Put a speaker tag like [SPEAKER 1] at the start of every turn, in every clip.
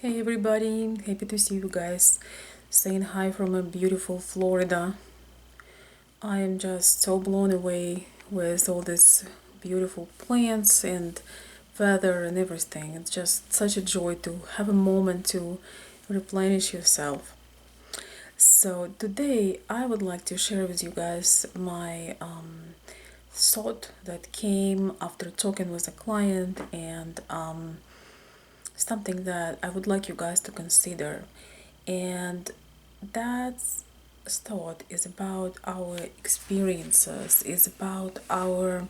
[SPEAKER 1] Hey everybody, happy to see you guys. Saying hi from a beautiful Florida. I am just so blown away with all these beautiful plants and weather and everything. It's just such a joy to have a moment to replenish yourself. So, today I would like to share with you guys my thought that came after talking with a client and something that I would like you guys to consider. And that thought is about our experiences, is about our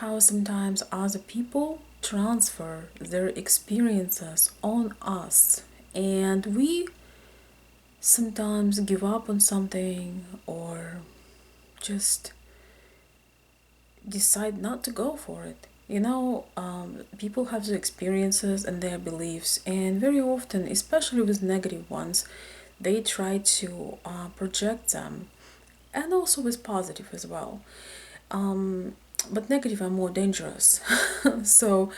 [SPEAKER 1] how sometimes other people transfer their experiences on us, and we sometimes give up on something or just decide not to go for it. People have their experiences and their beliefs, and very often, especially with negative ones, they try to project them, and also with positive as well. But negative are more dangerous. So,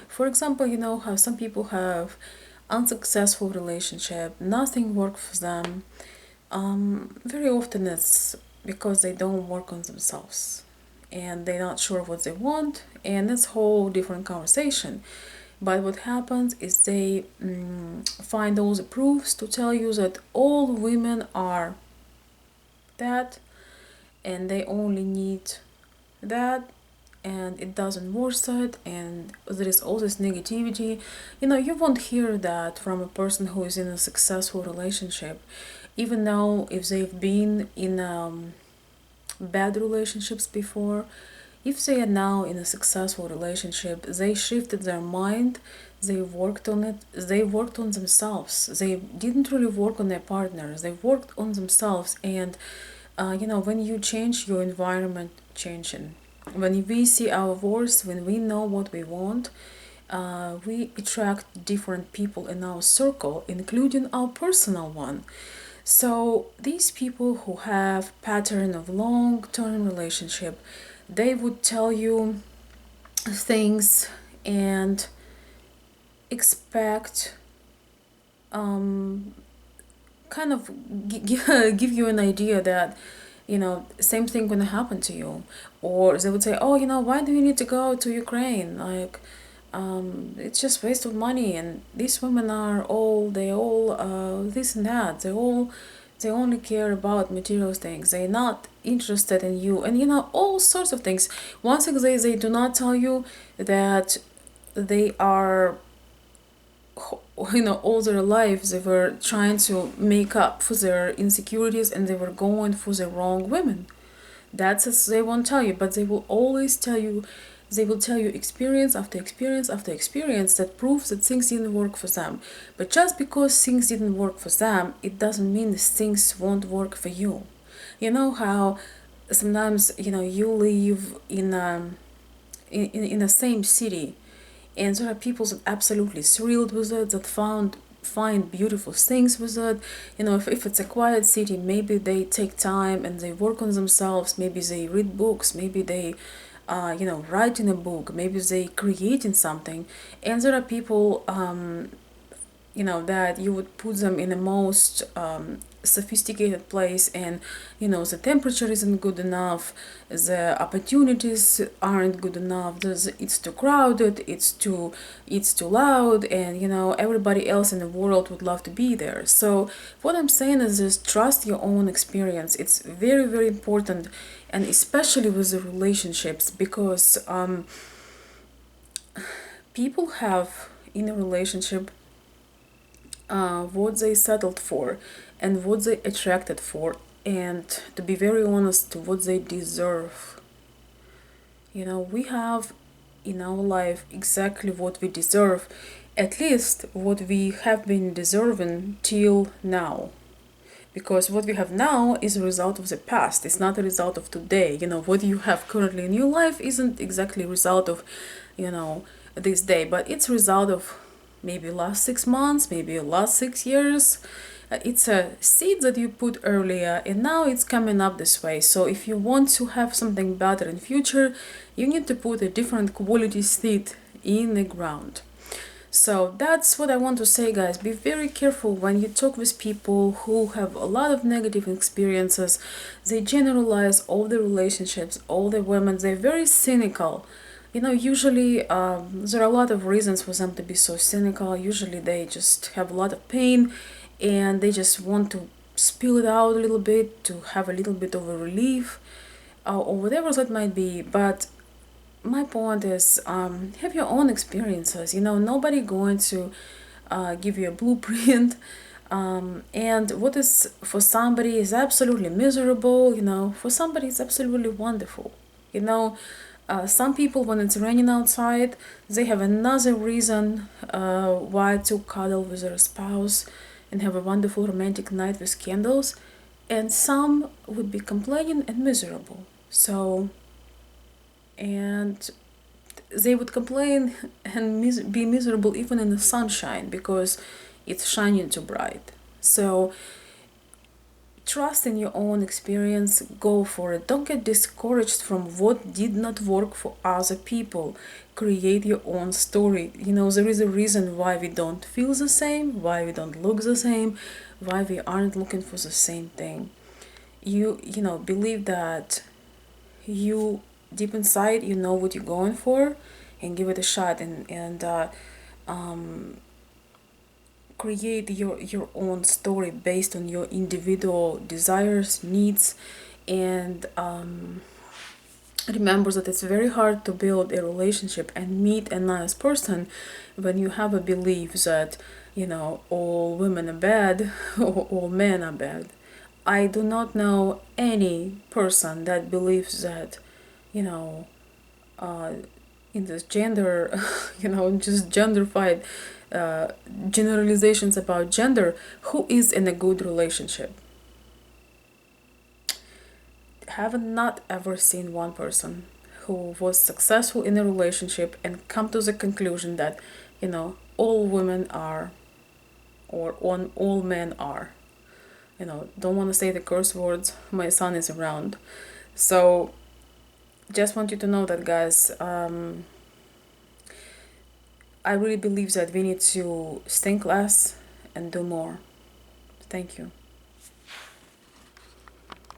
[SPEAKER 1] for example, you know how some people have unsuccessful relationship, nothing works for them. Very often it's because they don't work on themselves and they're not sure what they want, and it's a whole different conversation. But what happens is they find all the proofs to tell you that all women are that and they only need that, and it doesn't worth it, and there is all this negativity. You won't hear that from a person who is in a successful relationship, even though if they've been in bad relationships before. If they are now in a successful relationship, they shifted their mind, they worked on it, they worked on themselves. They didn't really work on their partners, they worked on themselves. And when you change, your environment changing. When we see our worth, when we know what we want, we attract different people in our circle, including our personal one. So these people who have pattern of long-term relationship, they would tell you things and expect kind of give you an idea that same thing gonna happen to you. Or they would say, oh, why do you need to go to Ukraine? Like, it's just waste of money, and these women are all this and that. They only care about material things. They're not interested in you, and all sorts of things. Once again, they do not tell you that they are, all their lives they were trying to make up for their insecurities, and they were going for the wrong women. That's as they won't tell you, but they will always tell you. They will tell you experience after experience after experience that proves that things didn't work for them. But just because things didn't work for them, it doesn't mean that things won't work for you. You know how sometimes you live in the same city, and there are people that absolutely thrilled with it, that find beautiful things with it. If it's a quiet city, maybe they take time and they work on themselves. Maybe they read books, maybe they writing a book, maybe they creating something. And there are people that you would put them in the most sophisticated place, and the temperature isn't good enough, the opportunities aren't good enough, it's too crowded, it's too loud, and everybody else in the world would love to be there. So what I'm saying is just trust your own experience. It's very, very important, and especially with the relationships, because people have in a relationship what they settled for and what they attracted for, and to be very honest, what they deserve. We have in our life exactly what we deserve, at least what we have been deserving till now. Because what we have now is a result of the past, it's not a result of today. What you have currently in your life isn't exactly a result of this day, but it's a result of maybe last 6 months, maybe last 6 years. It's a seed that you put earlier, and now it's coming up this way. So if you want to have something better in future, you need to put a different quality seed in the ground. So that's what I want to say, guys. Be very careful when you talk with people who have a lot of negative experiences. They generalize all the relationships, all the women. They're very cynical. Usually there are a lot of reasons for them to be so cynical. Usually they just have a lot of pain and they just want to spill it out a little bit to have a little bit of a relief or whatever that might be. But my point is, have your own experiences. Nobody going to give you a blueprint. And what is for somebody is absolutely miserable, for somebody it's absolutely wonderful. Some people, when it's raining outside, they have another reason why to cuddle with their spouse and have a wonderful romantic night with candles. And some would be complaining and miserable. So, and they would complain and be miserable even in the sunshine because it's shining too bright. So trust in your own experience, go for it. Don't get discouraged from what did not work for other people. Create your own story. There is a reason why we don't feel the same, why we don't look the same, why we aren't looking for the same thing. Believe that you deep inside you know what you're going for, and give it a shot, and create your own story based on your individual desires, needs, and remember that it's very hard to build a relationship and meet a nice person when you have a belief that all women are bad or all men are bad. I do not know any person that believes that you know uh, in this gender just genderfied uh, generalizations about gender, who is in a good relationship. Have not ever seen one person who was successful in a relationship and come to the conclusion that all women are, or on all men are. Don't want to say the curse words, my son is around. So just want you to know that, guys. I really believe that we need to think less and do more. Thank you.